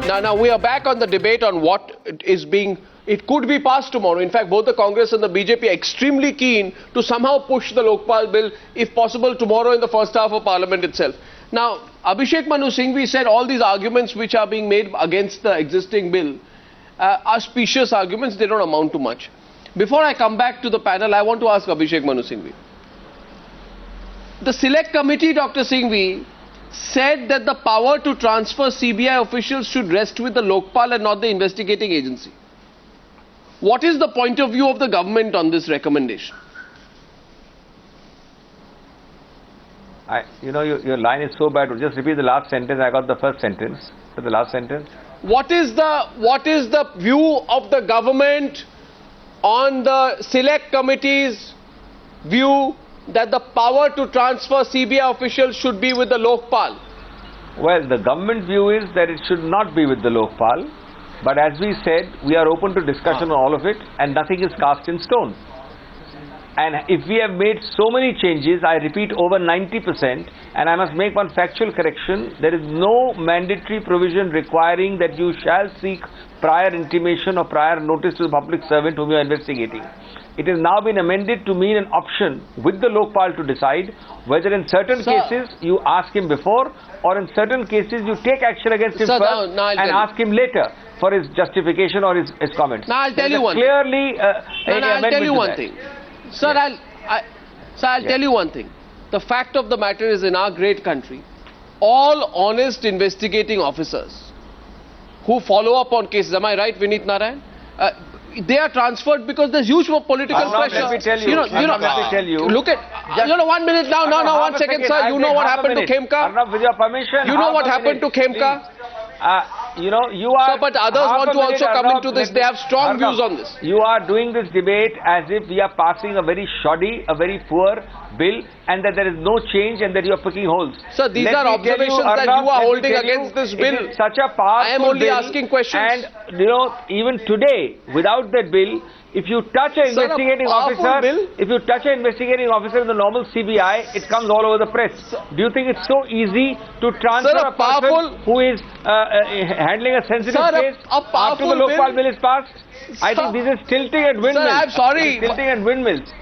Now we are back on the debate on what is being. It could be passed tomorrow. In fact, both the Congress and the BJP are extremely keen to somehow push the Lokpal Bill, if possible, tomorrow in the first half of Parliament itself. Now, Abhishek Manu Singhvi said all these arguments which are being made against the existing bill are specious arguments. They don't amount to much. Before I come back to the panel, I want to ask Abhishek Manu Singhvi. The Select Committee, Dr. Singhvi, said that the power to transfer CBI officials should rest with the Lokpal and not the investigating agency. What is the point of view of the government on this recommendation? Your line is so bad. Just repeat the last sentence. I got the first sentence. So the last sentence. What is the view of the government on the Select Committee's view that the power to transfer CBI officials should be with the Lokpal? Well, the government view is that it should not be with the Lokpal. But as we said, we are open to discussion on all of it, and nothing is cast in stone. And if we have made so many changes, I repeat, over 90%, and I must make one factual correction, there is no mandatory provision requiring that you shall seek prior intimation or prior notice to the public servant whom you are investigating. It has now been amended to mean an option with the Lokpal to decide whether in certain cases you ask him before, or in certain cases you take action against him first and ask him later for his justification or his comments. Now I'll tell you one thing. I'll tell you one thing. Sir, I'll tell you one thing. The fact of the matter is, in our great country, all honest investigating officers who follow up on cases, am I right, Vineet, Narain? They are transferred because there's huge political pressure. Let me tell you. Look at, 1 minute now, 1 second, sir. You know what happened to Khemka? Arnab, with your permission. You know what happened to Khemka? You are... Sir, but others want to also come into this. They have strong views on this. You are doing this debate as if we are passing a very shoddy, a very poor bill, and that there is no change and that you are picking holes. Sir, these are observations that you are holding against this bill. It is such a powerful I am only bill, asking questions. And, even today, without that bill, if you touch an investigating officer, in the normal CBI, it comes all over the press. Do you think it's so easy to transfer a person who is handling a sensitive case after the Lokpal bill is passed? I think this is tilting at windmills. Sir, I'm sorry. Tilting at windmills.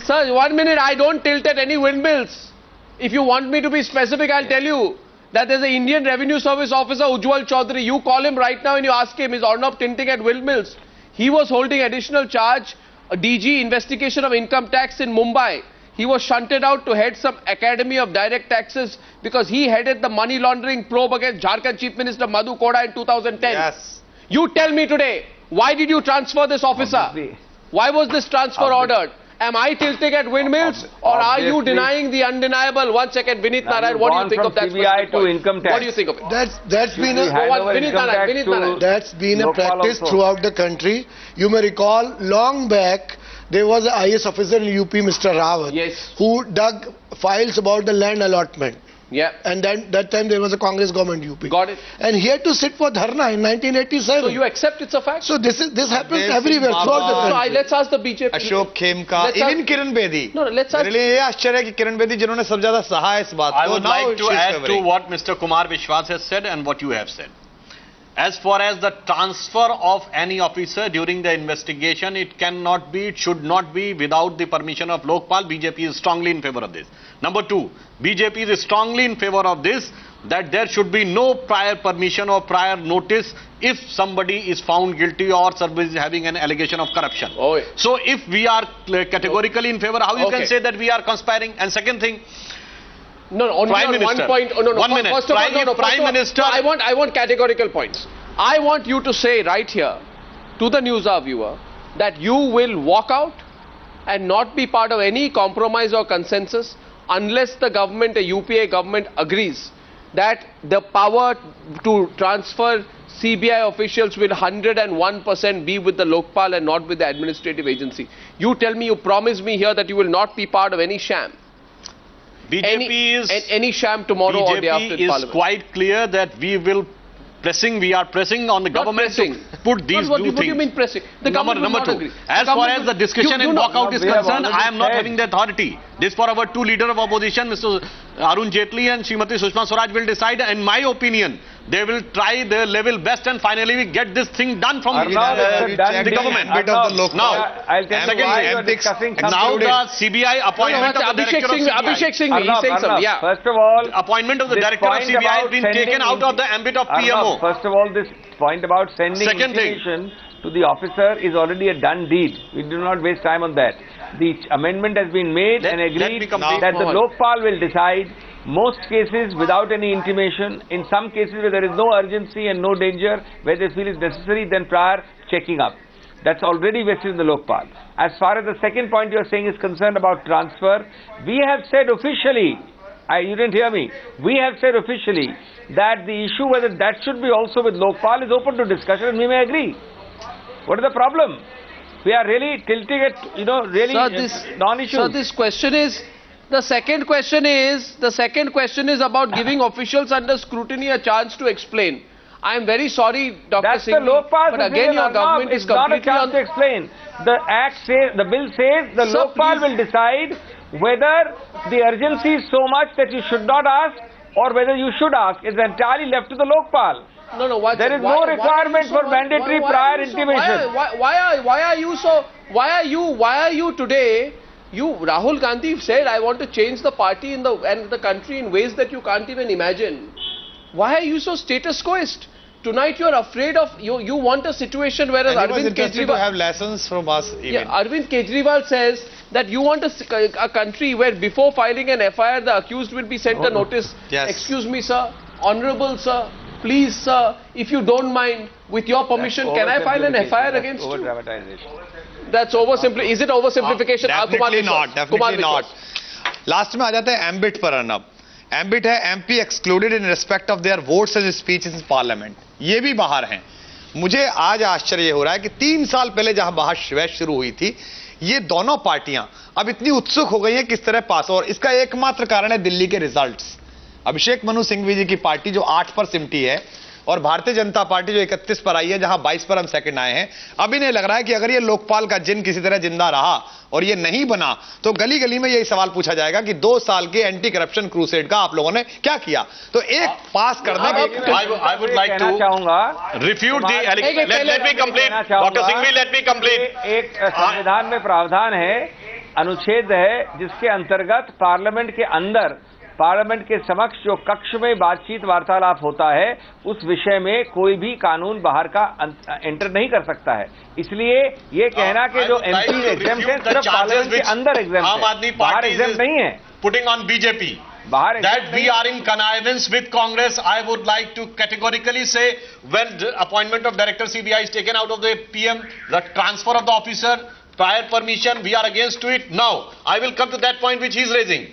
Sir, 1 minute, I don't tilt at any windmills. If you want me to be specific, I'll tell you that there's an Indian Revenue Service officer, Ujjwal Chaudhary. You call him right now and you ask him, is Arnab tilting at windmills? He was holding additional charge, a DG investigation of income tax in Mumbai. He was shunted out to head some Academy of Direct Taxes because he headed the money laundering probe against Jharkhand Chief Minister Madhu Koda in 2010. Yes. You tell me today, why did you transfer this officer? Why was this transfer ordered? Am I tilting at windmills, or are you denying the undeniable? 1 second, Vineet Narain, what do you think of that? CBI to income tax. What do you think of it? That's been a practice throughout the country. You may recall, long back, there was an IS officer in UP, Mr. Rawat, who dug files about the land allotment. Yeah. And then that time there was a Congress government UP. Got it. And he had to sit for dharna in 1987. So you accept it's a fact? So this happens everywhere throughout the country. So let's ask the BJP. Ashok Khemka, even Kiran Bedi. No, let's ask. Really, ये आश्चर्य है कि किरण बेदी जिन्होंने सब ज़्यादा सहा इस बात को. I would like to add to what Mr. Kumar Vishwas has said and what you have said. As far as the transfer of any officer during the investigation, it should not be without the permission of Lokpal. BJP is strongly in favor of this. Number two, BJP is strongly in favor of this, that there should be no prior permission or prior notice if somebody is found guilty or is having an allegation of corruption. So if we are categorically in favor, how you can say that we are conspiring? And second thing, only Prime Minister. 1 point. One minute. First of all, Prime Minister. I want categorical points. I want you to say right here to the Newshour viewer that you will walk out and not be part of any compromise or consensus unless the government, a UPA government, agrees that the power to transfer CBI officials will 101% be with the Lokpal and not with the administrative agency. You tell me, you promise me here that you will not be part of any sham. Any sham tomorrow or day after BJP Parliament. is quite clear that we are pressing on the government to put these two things. What do you mean pressing? The government will not agree. As far as the discussion and walkout is concerned, I am not having the authority. This for our two leader of opposition, Mr. Arun Jaitley and Srimati Sushma Swaraj will decide. In my opinion, they will try their level best and finally we get this thing done from the government. Now, I'll tell you why you are discussing now the CBI appointment of the director of CBI. Abhishek Singhvi, he's saying something. Yeah. First of all, appointment of the director of CBI has been taken out of the ambit of PMO. First of all, this point about sending information to the officer is already a done deed. We do not waste time on that. The amendment has been made and agreed that the Lokpal will decide. Most cases without any intimation. In some cases where there is no urgency and no danger, where they feel is necessary, then prior checking up. That's already vested in the Lokpal. As far as the second point you are saying is concerned about transfer, we have said officially, you didn't hear me, we have said officially that the issue whether that should be also with Lokpal is open to discussion and we may agree. What is the problem? We are really tilting it, really non-issue. So this question is, the second question is about giving officials under scrutiny a chance to explain. I am very sorry, Dr. That's Singhvi, the Lokpal, but again your government is completely not a chance to explain. The act says, the bill says, the Lokpal will decide whether the urgency is so much that you should not ask or whether you should ask. It's entirely left to the Lokpal. There is no requirement for mandatory prior intimation. Why are you today? Rahul Gandhi said, I want to change the party and the country in ways that you can't even imagine. Why are you so status quoist? Tonight you are afraid of, you want a situation whereas Arvind Kejriwal to have lessons from us even. Yeah, Arvind Kejriwal says that you want a country where before filing an FIR the accused will be sent a notice. Yes. Excuse me sir, honorable sir, please sir, if you don't mind, with your permission, can I file an FIR against you? That's oversimplification. Is it oversimplification? Definitely not. Definitely not. Last में आ जाते हैं ambit पर Arnab. Ambit है MP excluded in respect of their votes and speeches in parliament. ये भी बाहर हैं. मुझे आज आश्चर्य हो रहा है कि 3 साल पहले जहां बहस शुरू हुई थी, ये दोनों पार्टियां अब इतनी उत्सुक हो गई हैं किस तरह पास हो, और इसका एकमात्र कारण है दिल्ली के रिजल्ट्स. अभिषेक मनु सिंघवी जी की पार्टी जो 8 पर सिमटी है और भारतीय जनता पार्टी जो 31 पर आई है, जहां 22 पर हम सेकंड आए हैं. अब इन्हें लग रहा है कि अगर ये लोकपाल का जिन किसी तरह जिंदा रहा और ये नहीं बना तो गली गली में यही सवाल पूछा जाएगा कि 2 साल के एंटी करप्शन क्रूसेड का आप लोगों ने क्या किया. तो एक पास कर दें. I would like to refute the allegation. Let me complain. Dr. Singhvi, let me complain. एक संविधान में प्रावधान है, अनुच्छेद है, जिसके अंतर्गत पार्लियामेंट के अंदर, पार्लियामेंट के समक्ष जो कक्ष में बातचीत वार्तालाप होता है, उस विषय में कोई भी कानून बाहर का एंटर नहीं कर सकता है. इसलिए ये कहना कि जो एमपी एग्जेम्प्ट है सिर्फ पार्लियामेंट के अंदर एग्जेम्प्ट है, आम आदमी बाहर पार्टी एग्जेम्प्ट नहीं है. Putting on BJP. That we are in connivance with Congress, I would like to categorically say, when the appointment of Director CBI is taken out of the PM, the transfer of the officer, prior permission, we are against to it. Now, I will come to that point which he is raising.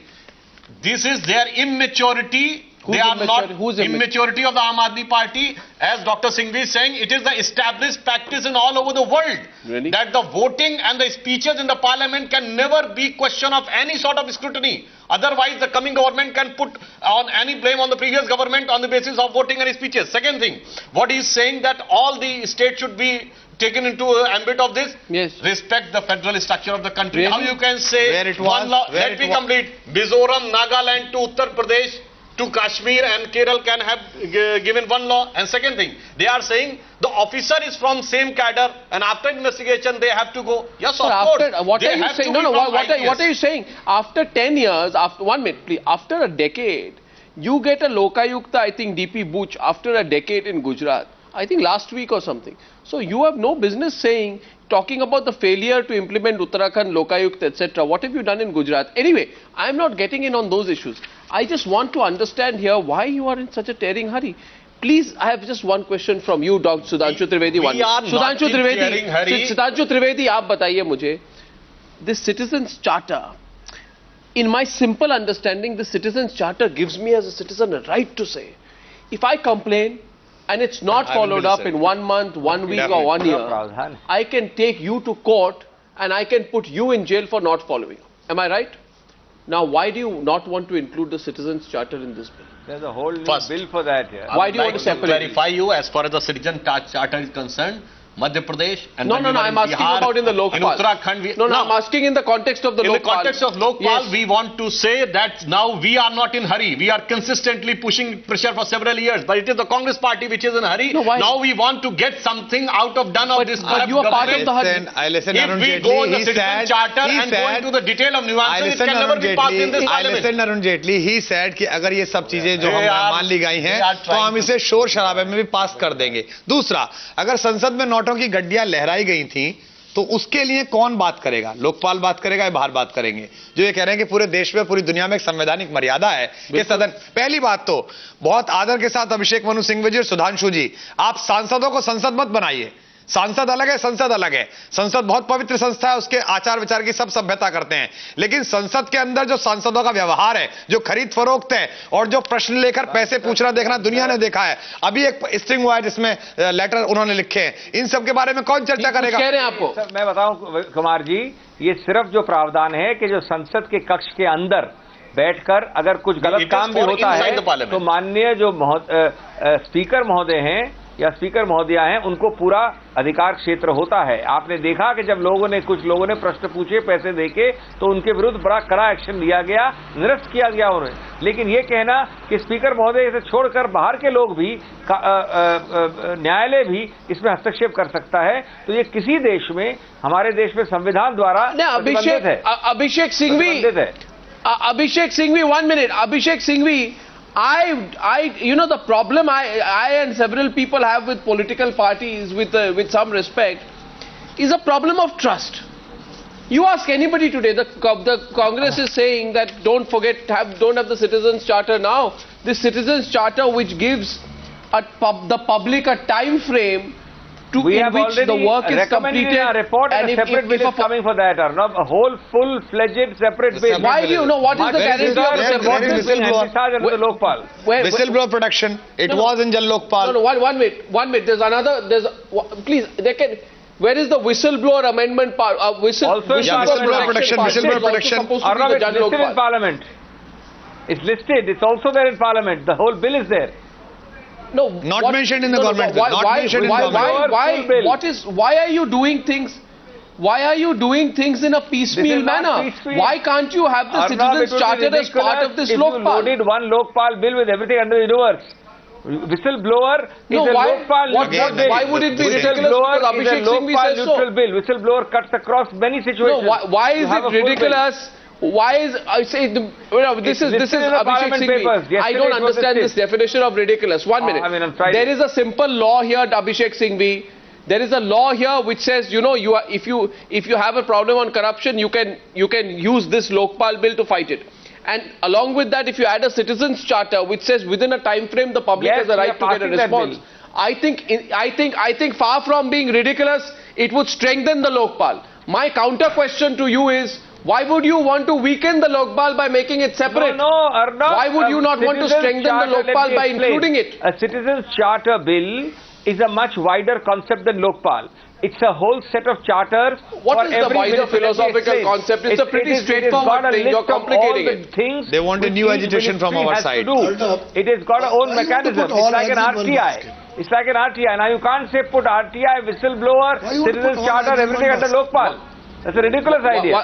This is their immaturity. They are not immaturity of the Aam Aadmi Party. As Dr. Singhvi is saying, it is the established practice in all over the world that the voting and the speeches in the parliament can never be question of any sort of scrutiny. Otherwise, the coming government can put on any blame on the previous government on the basis of voting and speeches. Second thing, what he is saying that all the states should be taken into ambit of this. Yes. Respect the federal structure of the country. Really? How you can say where it one was, law? where Let me complete. Mizoram, Nagaland to Uttar Pradesh to Kashmir and Kerala can have given one law. And second thing, they are saying the officer is from same cadre and after investigation they have to go. Yes, so of after, course. What are you saying? No, what are you saying? After 10 years, after 1 minute, please, after a decade, you get a Lokayukta, I think DP Buch, after a decade in Gujarat. I think last week or something. So you have no business talking about the failure to implement Uttarakhand, Lokayukt, etc. What have you done in Gujarat? Anyway, I am not getting in on those issues. I just want to understand here why you are in such a tearing hurry. Please, I have just one question from you, Dr. Sudhanshu Trivedi. We are not in tearing hurry. Sudhanshu Trivedi, आप बताइए मुझे, this Citizens Charter, in my simple understanding, the Citizens Charter gives me as a citizen a right to say, if I complain, and it's not followed up in 1 month, 1 week or 1 year, I can take you to court and I can put you in jail for not following. Am I right? Now, why do you not want to include the Citizens Charter in this bill? There's a whole new bill for that. Yeah. Why do you want to separate? Clarify you as far as the Citizen Charter is concerned. Madhya Pradesh, and No, I'm asking about in the Lokpal. In Uttarakhand. No, I'm asking in the context of the Lokpal. In the context of Lokpal, yes. we want to say that now we are not in hurry. We are consistently pushing pressure for several years, but it is the Congress party which is in hurry. No, why? Now we want to get something out of this. But you are part of the hurry. Listen, if we go on the citizen charter and go into the detail of nuances, it can never be passed in this parliament. Listen, Arun Jaitley, he said कि अगर ये सब चीजें जो हम मान ली गई हैं, तो हम इसे शोर शराबे में भी पास कर देंगे. दूसरा, अगर संसद में नोटों की गड्डियां लहराई गई थी, तो उसके लिए कौन बात करेगा? लोकपाल बात करेगा या बाहर बात करेंगे? जो ये कह रहे हैं कि पूरे देश में, पूरी दुनिया में एक संवैधानिक मर्यादा है कि सदन. पहली बात तो बहुत आदर के साथ अभिषेक मनु सिंघवी जी और सुधांशु जी, आप सांसदों को संसद मत बनाइए. सांसद अलग है, संसद अलग है. संसद बहुत पवित्र संस्था है, उसके आचार विचार की सब सभ्यता करते हैं. लेकिन संसद के अंदर जो सांसदों का व्यवहार है, जो खरीद फरोख्त है और जो प्रश्न लेकर पैसे पूछना देखना दुनिया ने देखा है. अभी एक स्ट्रिंग हुआ है जिसमें लेटर उन्होंने लिखे हैं. इन सब के बारे में कौन चर्चा करेगा? कह रहे हैं आपको सर, मैं बताऊं कुमार जी, ये सिर्फ जो प्रावधान है कि जो संसद के कक्ष के अंदर बैठकर अगर कुछ गलत काम भी होता है तो माननीय जो स्पीकर महोदय हैं या स्पीकर महोदया हैं, उनको पूरा अधिकार क्षेत्र होता है. आपने देखा कि जब कुछ लोगों ने प्रश्न पूछे पैसे देके, तो उनके विरुद्ध बड़ा कड़ा एक्शन लिया गया, निरस्त किया गया उन्हें. लेकिन ये कहना कि स्पीकर महोदय इसे छोड़कर बाहर के लोग भी, न्यायालय भी इसमें हस्तक्षेप कर सकता है, तो ये किसी देश में, हमारे देश में संविधान द्वारा प्रतिबंधित है. अभिषेक Singhvi, 1 minute. Abhishek Singhvi, the problem I and several people have with political parties, with some respect, is a problem of trust. You ask anybody today, the Congress is saying that don't have the Citizens Charter now. This Citizens Charter which gives the public a time frame we have in which already the work is completed. In a report, and a separate bill is coming for that, Arnab. A whole full-fledged separate bill. Why do you know what is the guarantee of the Lokpal? Whistleblower protection. It was in Jal Lokpal. No, 1 minute. 1 minute. Please, where is the whistleblower amendment part? Whistleblower protection. Arnab, it's listed in Parliament. It's listed. It's also there in Parliament. The whole bill is there. No, not mentioned in the government. Why are you doing things? Why are you doing things in a piecemeal manner? Why can't you have the Citizens Charter as part of this Lokpal? You loaded one Lokpal bill with everything under the universe. Whistleblower is a Lokpal neutral bill. Why would it be ridiculous? Because Abhishek Singhvi says so. Whistleblower cuts across many situations. No, why is it ridiculous? Why is this is Abhishek Singhvi. I don't understand this definition of ridiculous. 1 minute. There is a simple law here, Abhishek Singhvi. There is a law here which says, if you have a problem on corruption, you can use this Lokpal bill to fight it. And along with that, if you add a Citizens Charter which says within a time frame the public has a right to get a response. I think far from being ridiculous, it would strengthen the Lokpal. My counter question to you is, why would you want to weaken the Lokpal by making it separate? No, Arnab. Why would you not want to strengthen the Lokpal by including it? A Citizens Charter bill is a much wider concept than Lokpal. It's a whole set of charters. What is the wider philosophical concept? It's a pretty straightforward thing. You're complicating it. They want a new agitation from our side. It has got a own mechanism. It's like an RTI. It's like an RTI. Now you can't say put RTI, whistleblower, Citizens Charter, everything under Lokpal. That's a ridiculous idea.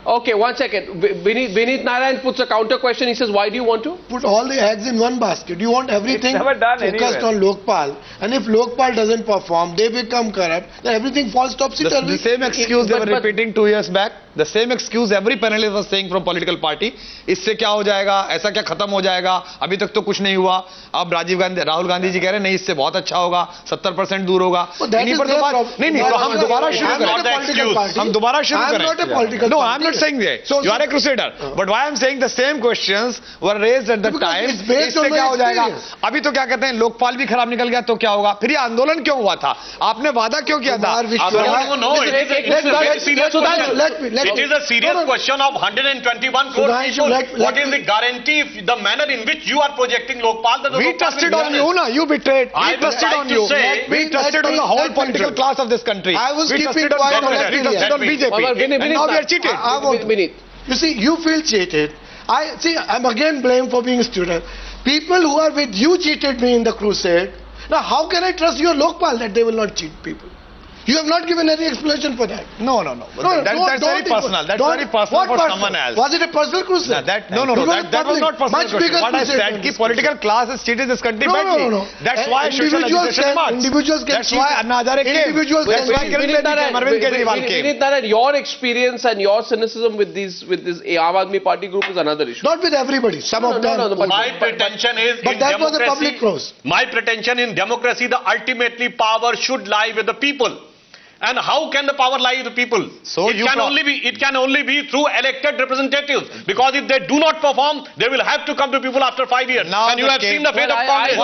Okay, 1 second. Vineet Narain puts a counter question. He says, why do you want to? Put all the eggs in one basket. You want everything focused on Lokpal. And if Lokpal doesn't perform, they become corrupt, then everything falls topsy-turvy. The same excuse they were repeating 2 years back. The same excuse every panelist was saying from political party. इससे क्या हो जाएगा? ऐसा क्या खत्म हो जाएगा? अभी तक तो कुछ नहीं हुआ. अब राहुल गांधी जी कह रहे हैं नहीं इससे बहुत अच्छा होगा. 70% दूर होगा. इन्हीं पर तो बात नहीं तो हम दोबारा शुरू करें. हम दोबारा शुरू करें. No, I'm not saying that. You are a crusader. But why I'm saying the same questions were raised at the time. इससे क्या हो जाएगा? अभी तो क्या कहते हैं लोकपाल भी खराब निकल गया तो क्या होगा? फिर ये आंदोलन क्यों हुआ था? आपने वादा क्यों किया था? It is a serious question of 121 crore people. What is the guarantee if the manner in which you are projecting Lokpal? We trusted on you, na? You betrayed. We trusted on you. We trusted on the whole political class of this country. I was keeping quiet. We trusted on BJP. And now we are cheated. You see, you feel cheated. I'm again blamed for being stupid. People who are with you cheated me in the crusade. Now, how can I trust your Lokpal that they will not cheat people? You have not given any explanation for that. No. That's very personal. That's very personal for someone else. Was it a personal crusade? That was not personal. Much bigger what I said, that political class has cheated this country badly. That's why social agitation march. Individuals can That's why Anna Hazare came. That's why Arvind Kejriwal came. Vineet Narain, your experience and your cynicism with this Aam Aadmi Party group is another issue. Not with everybody. Some of them. My pretension is but that was a public cross. My pretension in democracy, the ultimately power should lie with the people. And how can the power lie with the people? So it can only be through elected representatives. Because if they do not perform, they will have to come to people after 5 years. Now and you have seen the fate of Congress.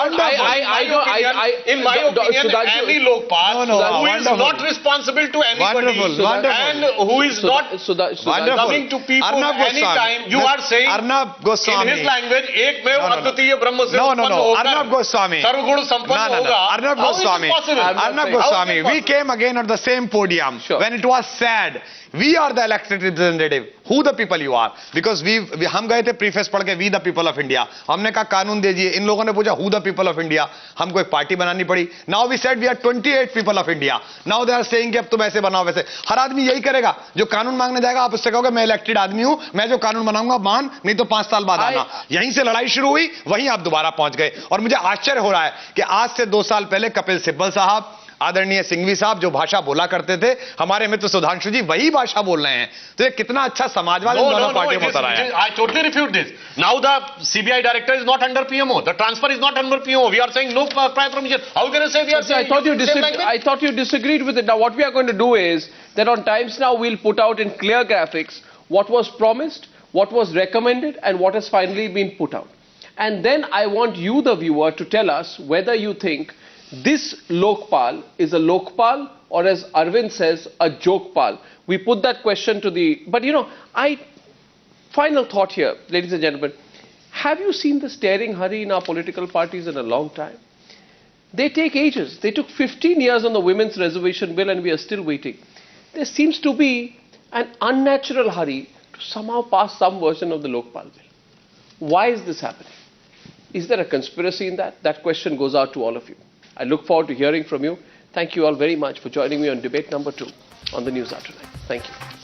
In my opinion, any Lokpal who is not responsible to anybody and who is not coming to people anytime, you are saying Arnab Goswami. in his language, Ek mein Advitiya Brahma se Arnab Goswami. Sarvaguna Sampanna hoga. Arnab Goswami. Arnab Goswami. We came again at the same podium when it was said we are the elected representative. Who the people you are? Because हम गए थे preface पढ़ के we the people of India. हमने कहा कानून दीजिए. इन लोगों ने पूछा who the people of India. हमको एक पार्टी बनानी पड़ी. Now we said we are 28 people of India. Now they are saying कि अब तुम ऐसे बनाओ वैसे. हर आदमी यही करेगा. जो कानून मांगने जाएगा आप उससे कहोगे मैं इलेक्टेड आदमी हूं, मैं जो कानून बनाऊंगा मान, नहीं तो 5 साल बाद आना. यहीं से लड़ाई शुरू हुई, वहीं आप दोबारा पहुंच गए. और मुझे आश्चर्य हो रहा है कि आज से 2 साल पहले कपिल सिब्बल साहब, आदरणीय सिंघवी साहब जो भाषा बोला करते थे, हमारे मित्र सुधांशु जी वही भाषा बोल रहे हैं. तो ये कितना अच्छा समाजवाद इन दोनों पार्टियों में उतर आया है. I totally refute this. Now the CBI director is not under PMO. The transfer is not under PMO. We are saying no prior permission. How can I say we are saying? I thought you disagreed with it. Now what we are going to do is that on Times Now we'll put out in clear graphics what was promised, what was recommended, and what has finally been put out. And then I want you, the viewer, to tell us whether you think this Lokpal is a Lokpal or, as Arvind says, a jokepal. We put that question to the... But, final thought here, ladies and gentlemen. Have you seen the staring hurry in our political parties in a long time? They take ages. They took 15 years on the Women's Reservation Bill and we are still waiting. There seems to be an unnatural hurry to somehow pass some version of the Lokpal Bill. Why is this happening? Is there a conspiracy in that? That question goes out to all of you. I look forward to hearing from you. Thank you all very much for joining me on debate number 2 on the News Hour tonight. Thank you.